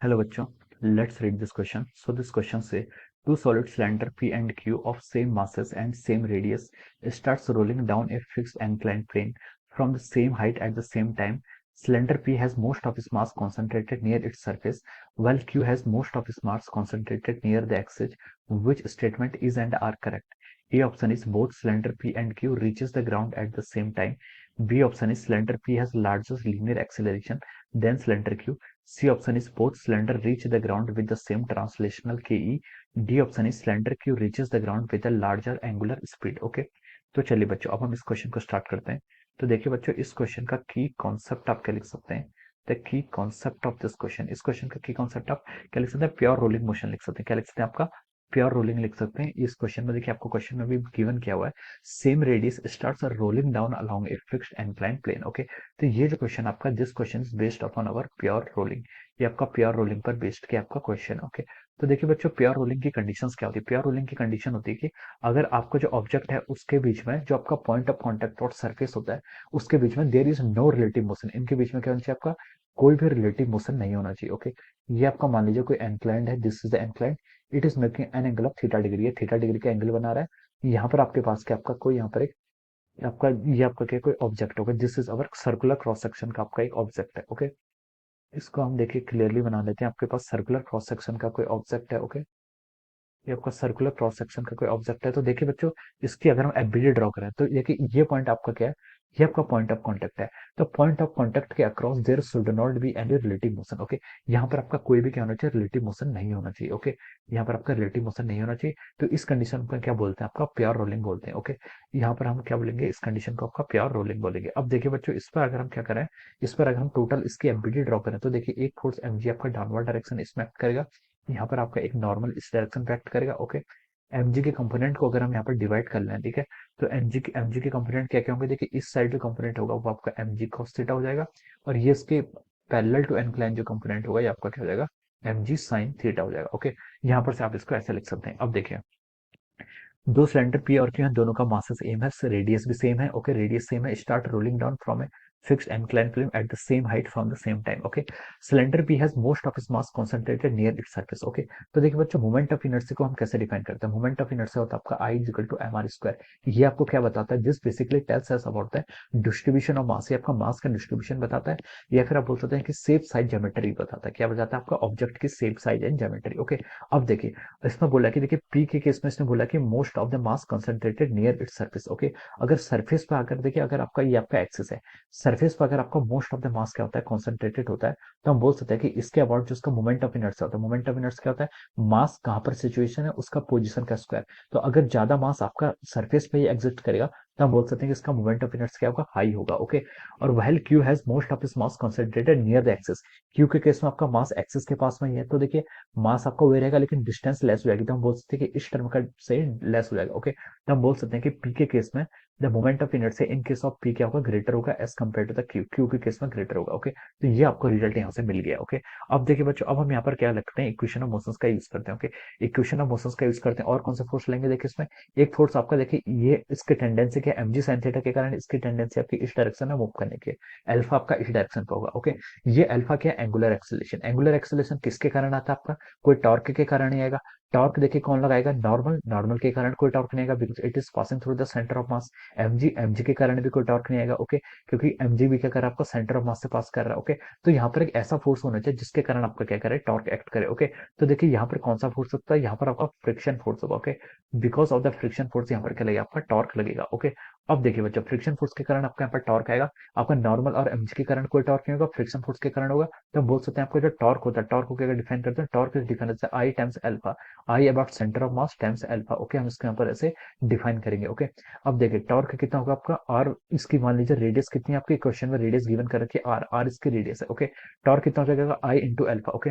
Hello बच्चों, let's read this question. So this question say two solid cylinder P and Q of same masses and same radius starts rolling down a fixed inclined plane from the same height at the same time. Cylinder P has most of its mass concentrated near its surface, while Q has most of its mass concentrated near the axis. Which statement is and are correct? A option is both cylinder P and Q reaches the ground at the same time. B option is cylinder P has largest linear acceleration than cylinder Q. C option is both cylinder reach the ground with the same translational ke. D opशन is cylinder Q reaches the ground with a larger angular speed. Okay तो चलिए बच्चों, अब हम इस question को start करते हैं। तो देखिए बच्चों, इस क्वेश्चन का की कॉन्सेप्ट आप क्या लिख सकते हैं? The key concept of this question, इस क्वेश्चन का की कॉन्सेप्ट आप क्या लिख सकते हैं? प्योर रोलिंग मोशन लिख सकते हैं। क्या लिख सकते हैं? आपका प्योर रोलिंग लिख सकते हैं। इस क्वेश्चन में देखिए, आपको क्वेश्चन में भी गिवन किया हुआ है, same radius starts rolling down along a fixed inclined plane. Okay, तो ये जो क्वेश्चन आपका, this question is based upon our pure rolling, ये आपका प्योर रोलिंग पर बेस्ड किया आपका क्वेश्चन। ओके, तो देखिए बच्चों, प्योर रोलिंग की कंडीशंस क्या होती है? प्योर रोलिंग की कंडीशन होती है कि अगर आपका जो ऑब्जेक्ट है उसके बीच में जो आपका पॉइंट ऑफ कांटेक्ट और सरफेस होता है उसके बीच में there is no relative motion, इनके बीच में क्या होना चाहिए? आपका कोई भी रिलेटिव मोशन नहीं होना चाहिए। ओके, ये आपका मान लीजिए कोई एंक्लाइंड है, this is the inclined, it is making an angle of theta degree, ये थीटा डिग्री का एंगल बना रहा है। यहाँ पर आपके पास क्या, आपका कोई यहाँ पर एक आपका ये आपका क्या कोई ऑब्जेक्ट होगा, this is our circular cross section का आपका एक ऑब्जेक्ट है। ओके, इसको हम देखिए क्लियरली बना लेते हैं। आपके पास सर्कुलर क्रॉस सेक्शन का कोई ऑब्जेक्ट है। ओके, ये आपका सर्कुलर क्रॉस सेक्शन का कोई ऑब्जेक्ट है। तो देखिए बच्चों, इसकी अगर हम एफबीडी ड्रॉ करें तो देखिए ये पॉइंट आपका क्या है? ये आपका पॉइंट ऑफ कांटेक्ट है। तो पॉइंट ऑफ कांटेक्ट के across there should not be any relative motion. Okay, यहाँ पर आपका कोई भी क्या होना चाहिए? रिलेटिव मोशन नहीं होना चाहिए। ओके, यहाँ पर आपका रिलेटिव मोशन नहीं होना चाहिए। तो इस कंडीशन को क्या बोलते हैं? आपका प्योर रोलिंग बोलते हैं। ओके, यहाँ पर हम क्या बोलेंगे? इस कंडीशन को आपका प्योर रोलिंग बोलेंगे। अब देखिए बच्चों, इस पर अगर हम क्या करें, इस पर अगर हम टोटल इसकी एफबीडी ड्रॉ करें तो देखिए एक फोर्स एमजी आपका डाउनवर्ड डायरेक्शन इसमें एक्ट करेगा, यहाँ पर आपका एक नॉर्मल इस डायरेक्शन पे एक्ट करेगा। ओके, एमजी के कंपोनेंट को अगर हम यहाँ पर डिवाइड कर लें, ठीक है, तो एमजी के कंपोनेंट क्या क्या होंगे? देखिए इस साइड जो कंपोनेंट होगा वो आपका एमजी cos थीटा हो जाएगा, और ये इसके पैरेलल टू इंक्लाइन जो कंपोनेंट होगा ये आपका क्या हो जाएगा? एमजी sin थीटा हो जाएगा। ओके, यहाँ पर से आप इसको ऐसे लिख सकते हैं। अब देखिए, दो सिलेंडर पी और क्यू हैं, दोनों का मास सेम है, रेडियस भी सेम है। ओके, रेडियस सेम है, start rolling down from a fixed incline plane at the same height from the same time. Okay, cylinder P has most of its mass concentrated near its surface. Okay, तो देखिए बच्चों, moment of inertia को हम कैसे define करते हैं? Moment of inertia होता है आपका I is equal to M R square. ये आपको क्या बताता है? This basically tells us about the distribution of mass, ये आपका मास का डिस्ट्रीब्यूशन बताता है, या फिर आप बोल सकते हैं कि शेप साइज ज्योमेट्री बताता है। क्या बताता है? आपका ऑब्जेक्ट की shape size and geometry. Okay, अब देखिए, इसमें बोला कि देखिए पी के केस में इसने बोला कि most of the mass concentrated near its surface. Okay, अगर सरफेस पे आकर देखिए, अगर आपका ये आपका एक्सिस है, सरफेस पे अगर आपका मोस्ट ऑफ द मास क्या होता है? कंसंट्रेटेड होता है, तो हम बोल सकते हैं कि इसके अबाउट जो उसका मोमेंट ऑफ इनर्शिया होता है, मोमेंट ऑफ इनर्शिया क्या होता है? मास कहाँ पर सिचुएशन है उसका पोजीशन का स्क्वायर। तो अगर ज्यादा मास आपका सरफेस पे ही एग्जिस्ट करेगा तो हम बोल सकते हैं कि इसका मोमेंट ऑफ इनर्शिया क्या होगा? हाई होगा। ओके, और while Q has most of its mass concentrated near the axis, Q के केस में आपका मास एक्सिस के पास में ही है, तो देखिए मास आपका वही रहेगा लेकिन डिस्टेंस लेस हो जाएगी, तो हम बोल सकते हैं कि इस टर्म का से लेस हो जाएगा। ओके, तो हम बोल सकते हैं कि पी के केस में the moment of inertia in case of P क्या होगा? ग्रेटर होगा as compare to the Q, Q के केस में ग्रेटर होगा। ओके, तो ये आपको रिजल्ट यहाँ से मिल गया। ओके, अब देखिए बच्चों, अब हम यहाँ पर क्या लगते हैं? इक्वेशन ऑफ मोशंस का यूज करते हैं। ओके, इक्वेशन ऑफ मोशंस का यूज करते हैं, और कौन सा फोर्स लेंगे? देखिए इसमें एक फोर्स आपका, देखिए ये इसके टेंडेंसी क्या, एमजी साइन थीटा के कारण इसकी टेंडेंसी आपकी इस डायरेक्शन में मूव करने की, अल्फा आपका इस डायरेक्शन पे होगा। ओके, ये अल्फा क्या है? Angular acceleration. एंगुलर एक्सेलरेशन किसके कारण आता है? आपका कोई टॉर्क के कारण ही आएगा। टॉर्क देखिए कौन लगाएगा? नॉर्मल, नॉर्मल के कारण कोई टॉर्क नहीं आएगा because it is passing through the centre of mass. MG, MG के कारण भी कोई टॉर्क नहीं आएगा। ओके, क्योंकि एमजी भी क्या कर रहा है? आपका सेंटर ऑफ मास से पास कर रहा है। ओके, तो यहाँ पर एक ऐसा फोर्स होना चाहिए जिसके कारण आपका क्या करे? टॉर्क एक्ट करे। ओके, तो देखिए यहाँ पर कौन सा फोर्स होता है? यहाँ पर आपका फ्रिक्शन फोर्स होगा। Okay, because of the friction force यहाँ पर क्या लगेगा? आपका टॉर्क लगेगा। ओके, अब देखिए बच्चों, फ्रिक्शन फोर्स के कारण आपका यहाँ पर टॉर्क आएगा, आपका नॉर्मल और एमजी के कारण कोई टॉर्क नहीं होगा, फ्रिक्शन फोर्स के कारण होगा। तो हम बोल सकते हैं आपका जो टॉर्क होता है, टॉर्क को क्या डिफाइन करते हैं? Torque is define as I times alpha, I about centre of mass times alpha. Okay, हम इसके यहाँ पर ऐसे डिफाइन करेंगे। ओके, अब देखिए टॉर्क कितना होगा आपका? आर, इसकी मान लीजिए रेडियस कितनी है आपकी? क्वेश्चन में रेडियस गिवन कर रखी है आर, आर इसकी रेडियस है। ओके, टॉर्क कितना हो जाएगा? आई इंटू अल्फा। ओके,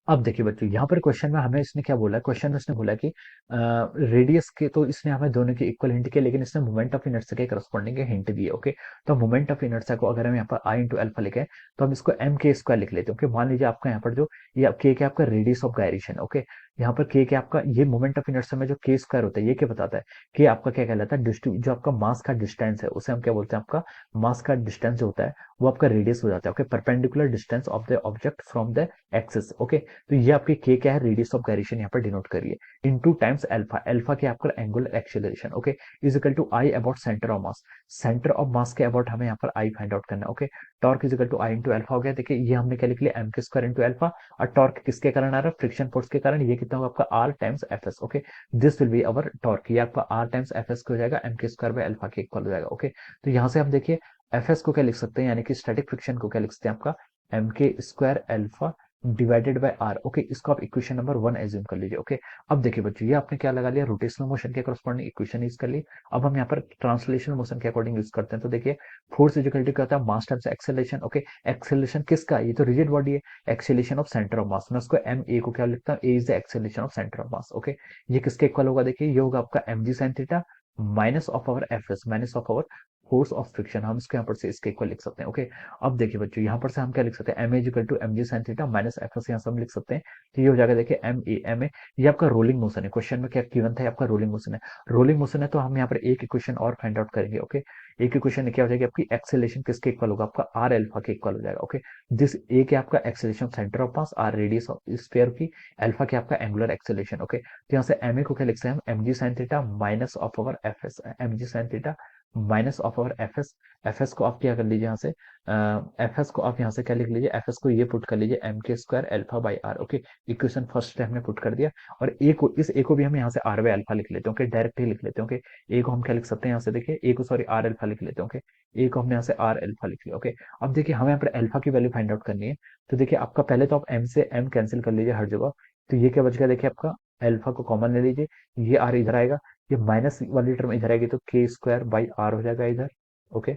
अब देखिए बच्चों, यहाँ पर क्वेश्चन में हमें इसने क्या बोला है? क्वेश्चन में इसने बोला कि रेडियस के तो इसने हमें दोनों की इक्वल हिंट किया, लेकिन इसने मोमेंट ऑफ इनर्शिया के करस्पॉन्डिंग हिंट दिए। ओके, तो मोमेंट ऑफ इनर्शिया को अगर हम यहाँ पर आई इंटू अल्फा लिखे तो हम इसको एम के स्क्वायर लिख लेते हैं। ओके, मान लीजिए आपका यहाँ पर जो ये के आपका रेडियस ऑफ गायरेशन। ओके, यहाँ पर के क्या आपका ये मोमेंट ऑफ इनर्शिया में जो के स्क्वायर होता है ये क्या बताता है कि आपका क्या कहलाता है जो आपका मास का डिस्टेंस है उसे हम क्या बोलते हैं, आपका मास का डिस्टेंस जो होता है वो आपका रेडियस हो जाता है। Okay, perpendicular distance of the object from the axis. Okay, तो ये आपकी के क्या है, रेडियस ऑफ गायरेशन यहाँ पर डिनोट करिए इनटू टाइम्स अल्फा। अल्फा क्या आपका angular acceleration. Okay, is equal to I about centre of mass. Centre of mass के अबाउट हमें यहाँ पर आई फाइंड आउट करना है। Okay, torque is equal to I into alpha हो गया। देखिए ये हमने क्या लिख लिया, M K square into alpha. और टॉर्क किसके कारण आ रहा है, फ्रिक्शन फोर्स के कारण। ये कितना होगा आपका R times F S. Okay, this will be our torque. ये आपका आर टाइम्स एफ एस हो जाएगा, M K square by alpha के इक्वल हो जाएगा। ओके, तो यहाँ से आप देखिए एफ एस को क्या लिख सकते हैं, यानी कि स्टैटिक फ्रिक्शन को क्या लिख सकते हैं, आपका M K square alpha divided by R. Okay, इसको आप इक्वेशन नंबर 1 एज्यूम कर लीजिए। ओके, अब देखिए बच्चों ये आपने क्या लगा लिया, रोटेशनल मोशन के करस्पॉन्डिंग इक्वेशन यूज कर ली। अब हम यहाँ पर ट्रांसलेशनल मोशन के अकॉर्डिंग यूज करते हैं। तो देखिए फोर्स इज इक्वल टू क्या होता है, mass times acceleration. Okay, acceleration किसका, ये तो रिजिड बॉडी है, acceleration of centre of mass. मैं उसको एम ए को क्या लिखता हूँ, A is the acceleration of centre of mass. Okay, ये किसके इक्वल होगा, देखिए ये होगा आपका M G sine theta minus of our F S, minus of our force of friction. हम इसको यहाँ पर से इसके इक्वल लिख सकते हैं। ओके, अब देखिए बच्चों यहाँ पर से हम क्या लिख सकते हैं, M as equal to M G sine theta minus F S, यहाँ से हम लिख सकते हैं। तो ये हो जाएगा देखिए एम ए ये आपका रोलिंग मोशन है। क्वेश्चन में क्या गिवन था, आपका रोलिंग मोशन है। रोलिंग मोशन है तो हम यहाँ पर एक इक्वेशन और फाइंड आउट करेंगे। ओके, एक इक्वेशन क्या हो जाएगी आपकी, एक्सेलेरेशन किसके इक्वल होगा, आपका आर अल्फा के इक्वल हो जाएगा। ओके, दिस ए के आपका acceleration centre of mass, R radius of sphere की, अल्फा के आपका एंगुलर एक्सेलेरेशन। ओके, तो यहाँ से एम ए को क्या लिख सकते हैं हम, M G sine theta minus of over F S, M G sine theta minus of over F S. F S को आप क्या कर लीजिए यहाँ से, एफ एस को आप यहाँ से क्या लिख लीजिए, एफ एस को ये पुट कर लीजिए M K square alpha by R. Okay, equation first हमने पुट कर दिया। और ए को, इस ए को भी हम यहाँ से आर बाई अल्फा लिख लेते हैं। ओके, डायरेक्ट ही लिख लेते हैं। ओके, ए को हम क्या लिख सकते हैं यहाँ से, देखिए ए को सॉरी आर अल्फा लिख लेते हैं। ओके, ए को हमने यहाँ से आर अल्फा लिख लिया। ओके, अब देखिए हमें यहाँ पर अल्फा की वैल्यू फाइंड आउट करनी है। तो देखिए आपका पहले तो आप एम से एम कैंसिल कर लीजिए हर जगह। तो ये क्या बच गया, देखिए आपका अल्फा को कॉमन ले लीजिए, ये आर इधर आएगा, ये माइनस वाली टर्म इधर आएगी, तो के स्क्वायर बाई आर हो जाएगा इधर। ओके,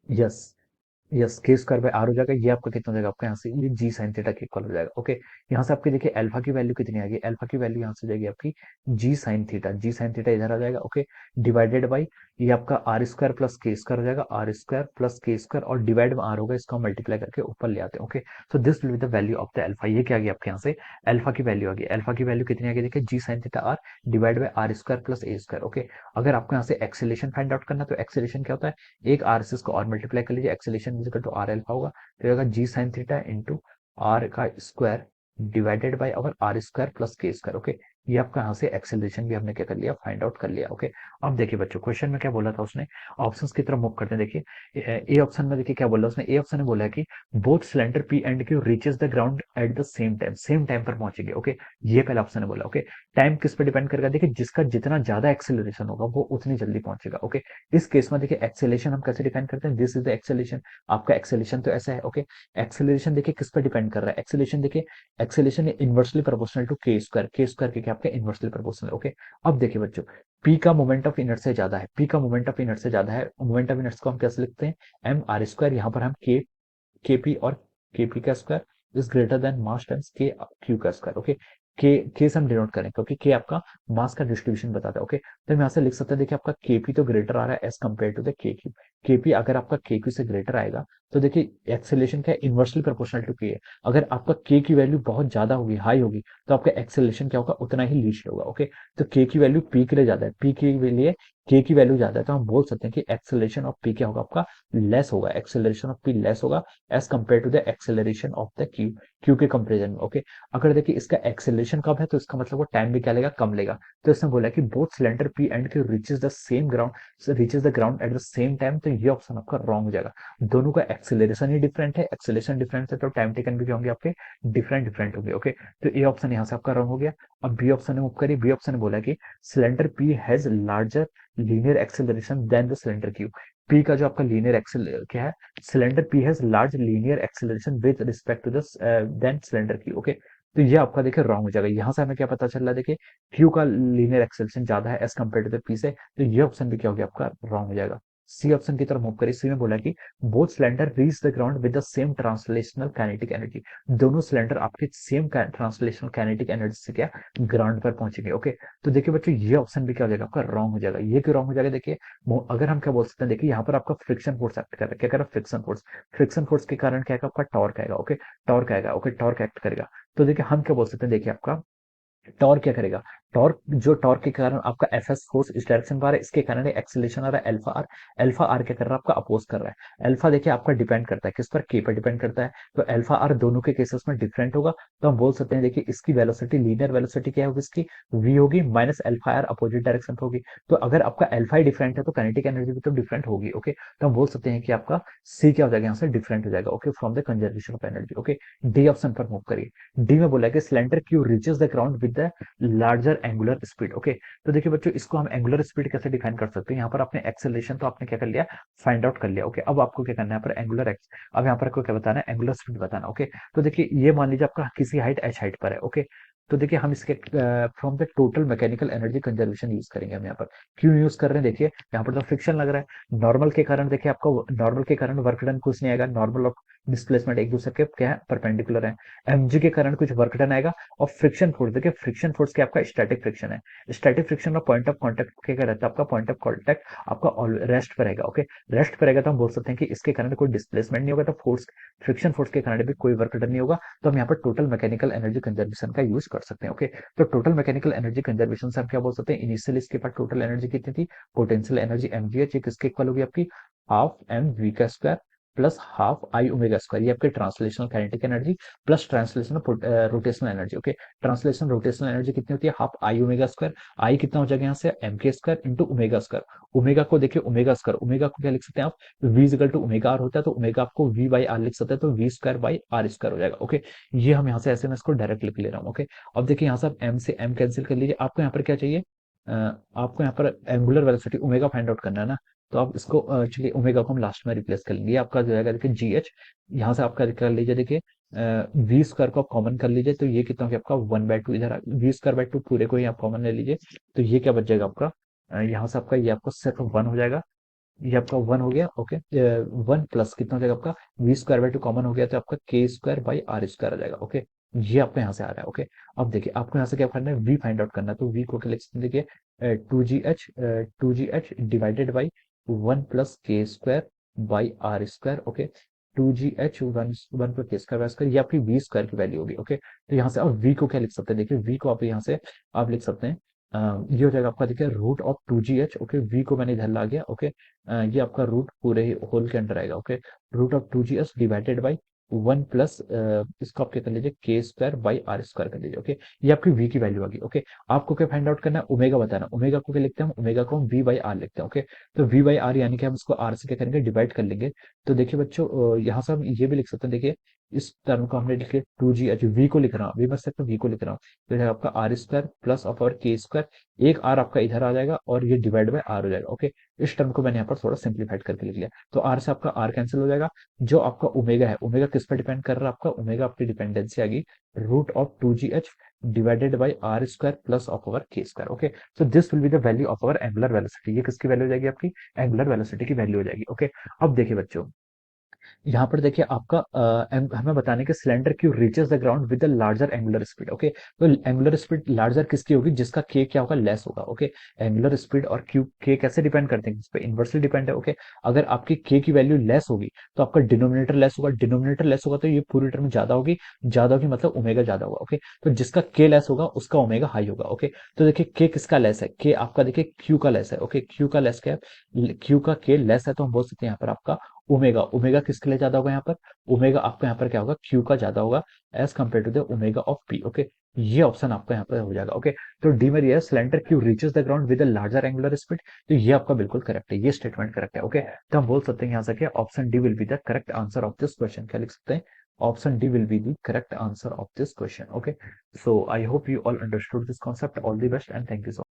यस, यस के स्क्वायर बाय आर हो जाएगा। ये आपका कितना हो जाएगा, आपका यहाँ से ये जी साइन थीटा के इक्वल हो जाएगा। ओके, यहाँ से आपकी देखिए अल्फा की वैल्यू कितनी आएगी, अल्फा की वैल्यू यहाँ से जाएगी आपकी जी साइन थीटा, जी साइन थीटा इधर आ जाएगा। ओके, डिवाइडेड बाई ये आपका are square plus K square हो जाएगा, are square plus K square और डिवाइड में आर होगा, इसको हम मल्टीप्लाई करके ऊपर ले आते हैं। Okay, so this will be the value of the alpha. ये क्या आ गया आपके यहाँ से, अल्फा की वैल्यू आ गई। अल्फा की वैल्यू कितनी आ गई, देखिए G sine theta R divide by R square plus A square. Okay, अगर आपको यहाँ से एक्सेलेरेशन फाइंड आउट करना, तो एक्सेलेरेशन क्या होता है, एक आर से इसको और मल्टीप्लाई कर लीजिए, acceleration is equal to R alpha होगा। तो होगा G sine theta into R का square divided by our R square plus K square. Okay, ये आपका यहाँ से एक्सेलरेशन भी हमने क्या कर लिया, फाइंड आउट कर लिया। ओके, अब देखिए बच्चों क्वेश्चन में क्या बोला था उसने, ऑप्शंस की तरफ मूव करते हैं। देखिए ए ऑप्शन में देखिए क्या बोला उसने, ए ऑप्शन में बोला है कि both cylinder P and Q reaches the ground eight the same time पर पहुंचेंगे। ओके, ये पहला ऑप्शन ने बोला। ओके, टाइम किस पर डिपेंड करेगा, देखिए जिसका जितना ज्यादा एक्सेलरेशन होगा वो उतनी जल्दी पहुंचेगा। ओके, इस केस में देखिए एक्सेलरेशन हम कैसे डिफाइन करते हैं, दिस इज द एक्सेलरेशन। आपका एक्सेलरेशन तो ऐसा है। ओके, एक्सेलरेशन देखिए किस पर डिपेंड कर रहा है, एक्सेलरेशन देखिए एक्सेलरेशन इनवर्सली प्रोपोर्शनल टू के स्क्वायर के आपके इनवर्सली प्रोपोर्शनल। ओके, अब देखिए बच्चों पी का मोमेंट ऑफ इनर्शिया ज्यादा है, पी का मोमेंट ऑफ इनर्शिया ज्यादा है, मोमेंट ऑफ इनर्शिया को हम कैसे लिखते हैं, एम आर स्क्वायर। यहाँ पर हम के पी और के पी का square is greater then mass times के क्यू का स्क्वायर। ओके, के से हम डिनोट करें क्योंकि के आपका मास का डिस्ट्रीब्यूशन बताता है। ओके, तो हम यहाँ से लिख सकते हैं, देखिए आपका केपी तो ग्रेटर आ रहा है एज कम्पेयर टू द के क्यू। केपी अगर आपका के क्यू से ग्रेटर आएगा तो देखिए एक्सेलरेशन क्या है, इनवर्सली प्रोपोर्शनल टू के है। अगर आपका के की वैल्यू बहुत ज्यादा होगी, हाई होगी, तो आपका एक्सेलरेशन क्या होगा, उतना ही लीस्ट होगा। ओके, तो के की वैल्यू पी के लिए ज्यादा है, पी के लिए के की वैल्यू ज्यादा है, तो हम बोल सकते हैं कि एक्सेलरेशन ऑफ पी क्या होगा, आपका लेस होगा, एक्सेलरेशन ऑफ पी लेस होगा as compare to the acceleration of the Q, Q के कंपेरिजन में। ओके, अगर देखिए इसका एक्सेलरेशन कम है तो इसका मतलब वो टाइम भी क्या लेगा, कम लेगा। तो इसने बोला कि both cylinder P and Q reaches the ground eight the same time, तो ये ऑप्शन आपका रॉन्ग हो जाएगा। दोनों का एक्सेलरेशन ही डिफरेंट है, एक्सेलरेशन डिफरेंट है तो टाइम टेकन भी होंगे आपके डिफरेंट डिफरेंट होंगे। ओके, तो ए ऑप्शन यहाँ से आपका रॉन्ग हो गया। अब बी ऑप्शन में मूव करिए, बी ऑप्शन ने बोला कि cylinder P has larger linear acceleration than the cylinder Q. P का जो आपका लीनियर एक्सेल क्या है, cylinder P has large linear acceleration with respect to the then cylinder Q. Okay, तो ये आपका देखिए रॉन्ग हो जाएगा। यहाँ से हमें क्या पता चल रहा है, देखिए क्यू का लीनियर एक्सेलरेशन ज्यादा है as compare to the P से, तो ये ऑप्शन भी क्या हो गया आपका रॉन्ग हो जाएगा। सी ऑप्शन की तरफ मूव करिए। सी में बोला कि both cylinder reach the ground with the same translational kinetic energy, दोनों सिलेंडर आपके सेम ट्रांसलेशनल काइनेटिक एनर्जी से क्या ग्राउंड पर पहुंचेंगे। ओके, तो देखिए बच्चों ये ऑप्शन भी क्या हो जाएगा आपका रॉन्ग हो जाएगा। ये क्यों रॉन्ग हो जाएगा, देखिए अगर हम क्या बोल सकते हैं, देखिए यहाँ पर आपका फ्रिक्शन फोर्स एक्ट कर रहा है। क्या कर रहा है, फ्रिक्शन फोर्स। फ्रिक्शन फोर्स के कारण क्या आएगा आपका टॉर्क आएगा। ओके, टॉर्क आएगा। ओके, टॉर्क एक्ट करेगा। तो देखिए हम क्या बोल सकते हैं, देखिए आपका टॉर्क क्या करेगा, टॉर्क जो टॉर्क के कारण आपका एफ एस फोर्स इस डायरेक्शन में आ रहा है, इसके कारण एक्सेलरेशन आ रहा है अल्फा आर। अल्फा आर क्या कर रहा है आपका अपोज कर रहा है। अल्फा देखिए आपका डिपेंड करता है किस पर, के पर डिपेंड करता है। तो अल्फा आर दोनों के केसेस में डिफरेंट होगा। तो हम बोल सकते हैं देखिए इसकी वेलोसिटी, लीनियर वेलोसिटी क्या होगी इसकी, वी होगी minus alpha R opposite direction पे होगी। तो अगर आपका अल्फा ही डिफरेंट है तो काइनेटिक एनर्जी भी तो डिफरेंट होगी। ओके, तो हम बोल सकते हैं कि आपका सी क्या हो जाएगा, यहाँ से डिफरेंट हो जाएगा। Okay, from the conservation of energy. Okay, D option पर मूव करिए। डी में बोला कि cylinder Q reaches the ground with the larger angular speed. Okay, तो देखिए बच्चों इसको हम एंगुलर स्पीड कैसे डिफाइन कर सकते हैं, यहाँ पर आपने एक्सेलरेशन तो आपने क्या कर लिया, फाइंड आउट कर लिया। ओके, अब आपको क्या करना है, यहाँ पर एंगुलर एक्स, अब यहाँ पर आपको क्या बताना है, एंगुलर स्पीड बताना। ओके, तो देखिए ये मान लीजिए आपका किसी हाइट एच हाइट पर है। ओके, तो देखिए हम इसके from the total mechanical energy conservation use करेंगे हम यहाँ पर। क्यों यूज कर रहे हैं, देखिए यहाँ पर तो फ्रिक्शन लग रहा है। नॉर्मल के कारण देखिए आपका नॉर्मल के कारण वर्क डन कुछ नहीं आएगा, नॉर्मल ऑफ डिस्प्लेसमेंट एक दूसरे के क्या है, परपेंडिकुलर है। एमजी के कारण कुछ वर्क डन आएगा। और फ्रिक्शन फोर्स देखिए, फ्रिक्शन फोर्स क्या आपका स्टैटिक फ्रिक्शन है। स्टैटिक फ्रिक्शन का पॉइंट ऑफ कांटेक्ट क्या रहता है आपका, पॉइंट ऑफ कांटेक्ट आपका रेस्ट पर रहेगा। ओके, रेस्ट पर रहेगा तो हम बोल सकते हैं कि इसके कारण कोई डिस्प्लेसमेंट नहीं होगा, तो फोर्स, फ्रिक्शन फोर्स के कारण भी कोई वर्क डन नहीं होगा। तो हम यहाँ पर टोटल मैकेनिकल एनर्जी कंजर्वेशन का यूज कर सकते हैं। ओके, तो टोटल मैकेनिकल एनर्जी कंजर्वेशन से हम क्या बोल सकते हैं, इनिशियल इसके पास टोटल एनर्जी कितनी थी, पोटेंशियल एनर्जी mgh, ये किसके इक्वल होगी आपकी, हाफ एम वी का square plus half I omega square, ये आपके translational kinetic energy plus translational rotational energy. Okay, translational rotational energy कितनी होती है, हाफ आई ओमेगा स्क्वायर। आई कितना हो जाएगा यहाँ से, M K square into omega square. Omega को देखिए, ओमेगा स्क्वायर, ओमेगा को क्या लिख सकते हैं आप, V equal to omega R होता है, तो ओमेगा आपको वी बाई आर लिख सकते हैं, तो V square by R square हो जाएगा। ओके, ये हम यहाँ से ऐसे में इसको डायरेक्ट लिख ले रहा हूँ। ओके, अब देखिए यहाँ से आप एम से एम कैंसिल कर लीजिए। आपको यहाँ पर क्या चाहिए, आपको यहाँ पर angular velocity omega find out करना है ना। तो आप इसको चलिए ओमेगा को हम लास्ट में रिप्लेस कर लेंगे। ये आपका जो है देखिए जी एच, यहाँ से आपका कर लीजिए देखिए वी स्क्वायर को आप कॉमन कर लीजिए, तो ये कितना हो गया आपका 1/2, इधर वी स्क्वायर बाई टू पूरे को ही आप कॉमन ले लीजिए। तो ये क्या बच जाएगा आपका, यहाँ से आपका ये आपका सिर्फ वन हो जाएगा। ये आपका वन हो गया। ओके, वन प्लस कितना हो जाएगा आपका, V square by two common हो गया, तो आपका K square by R square आ जाएगा। ओके, ये आपको यहाँ से आ रहा है। ओके, अब देखिए आपको यहाँ से क्या करना है, वी फाइंड आउट करना है। तो वी को क्या लिख सकते हैं, देखिए two G H divided by one plus K square by R square. Okay, two G H one one plus K square by square, ये आपकी वी स्क्वायर की वैल्यू होगी। ओके, तो यहाँ से अब वी को क्या लिख सकते हैं, देखिए वी को आप यहाँ से आप लिख सकते हैं, ये हो जाएगा आपका देखिए root of two G H. Okay, V को मैंने इधर ला गया। ओके, ये आपका रूट पूरे ही होल के अंदर आएगा। Okay, root of two G S divided by one plus इसको आप क्या कर लीजिए, के स्क्वायर बाई आर स्क्वायर कर लीजिए। ओके, ये आपकी वी की वैल्यू आ गई। ओके, आपको क्या फाइंड आउट करना है, ओमेगा बताना। ओमेगा को क्या लिखते हैं हम, ओमेगा को हम वी बाई आर लिखते हैं। ओके, तो वी बाई आर यानी कि हम इसको आर से क्या करेंगे, डिवाइड कर लेंगे। तो देखिए बच्चों यहाँ से हम ये भी लिख सकते हैं, देखिए इस टर्म को हमने लिखे टू जी एच, वी को लिख रहा हूँ, वी बस सकते वी को लिख रहा हूँ। तो ये आपका आर स्क्वायर प्लस ऑफ और के स्क्वायर, एक आर आपका इधर आ जाएगा और ये डिवाइड बाय आर हो जाएगा। ओके, इस टर्म को मैंने यहाँ पर थोड़ा सिंप्लीफाइड करके लिख लिया। तो आर से आपका आर कैंसिल हो जाएगा। जो आपका ओमेगा है, ओमेगा किस पर डिपेंड कर रहा है आपका, ओमेगा आपकी डिपेंडेंसी आ गई root of two G H divided by R square plus of over K square. Okay, so this will be the value of our angular velocity. ये किसकी वैल्यू हो जाएगी, आपकी एंगुलर वेलोसिटी की वैल्यू हो जाएगी। ओके, अब देखिए बच्चों यहाँ पर देखिए आपका हमें बताने के cylinder Q reaches the ground with the larger angular speed. Okay, तो एंगुलर स्पीड लार्जर किसकी होगी, जिसका के क्या होगा, लेस होगा। ओके, एंगुलर स्पीड और क्यू के कैसे डिपेंड करते हैं, इस पे इनवर्सली डिपेंड है। ओके, अगर आपकी के की वैल्यू लेस होगी तो आपका डिनोमिनेटर लेस होगा, डिनोमिनेटर लेस होगा तो ये पूरी टर्म ज्यादा होगी मतलब ओमेगा ज्यादा होगा। ओके, तो जिसका के लेस होगा उसका ओमेगा हाई होगा। ओके, तो देखिए के किसका लेस है, के आपका देखिए क्यू का लेस है। ओके, क्यू का लेस क्या है, क्यू का के लेस है, तो हम बोल सकते हैं यहाँ पर आपका ओमेगा, ओमेगा किसके लिए ज्यादा होगा, यहाँ पर ओमेगा आपका यहाँ पर क्या होगा, क्यू का ज्यादा होगा as compare to the omega of P. Okay, ये ऑप्शन आपका यहाँ पर हो जाएगा। ओके, तो डी में दिया cylinder Q reaches the ground with a larger angular speed, तो ये आपका बिल्कुल करेक्ट है, ये स्टेटमेंट करेक्ट है। ओके, तो हम बोल सकते हैं यहाँ से क्या, option D will be the correct answer of this question. क्या लिख सकते हैं, option D will be the correct answer of this question. Okay, so I hope you all understood this concept. All the best and thank you so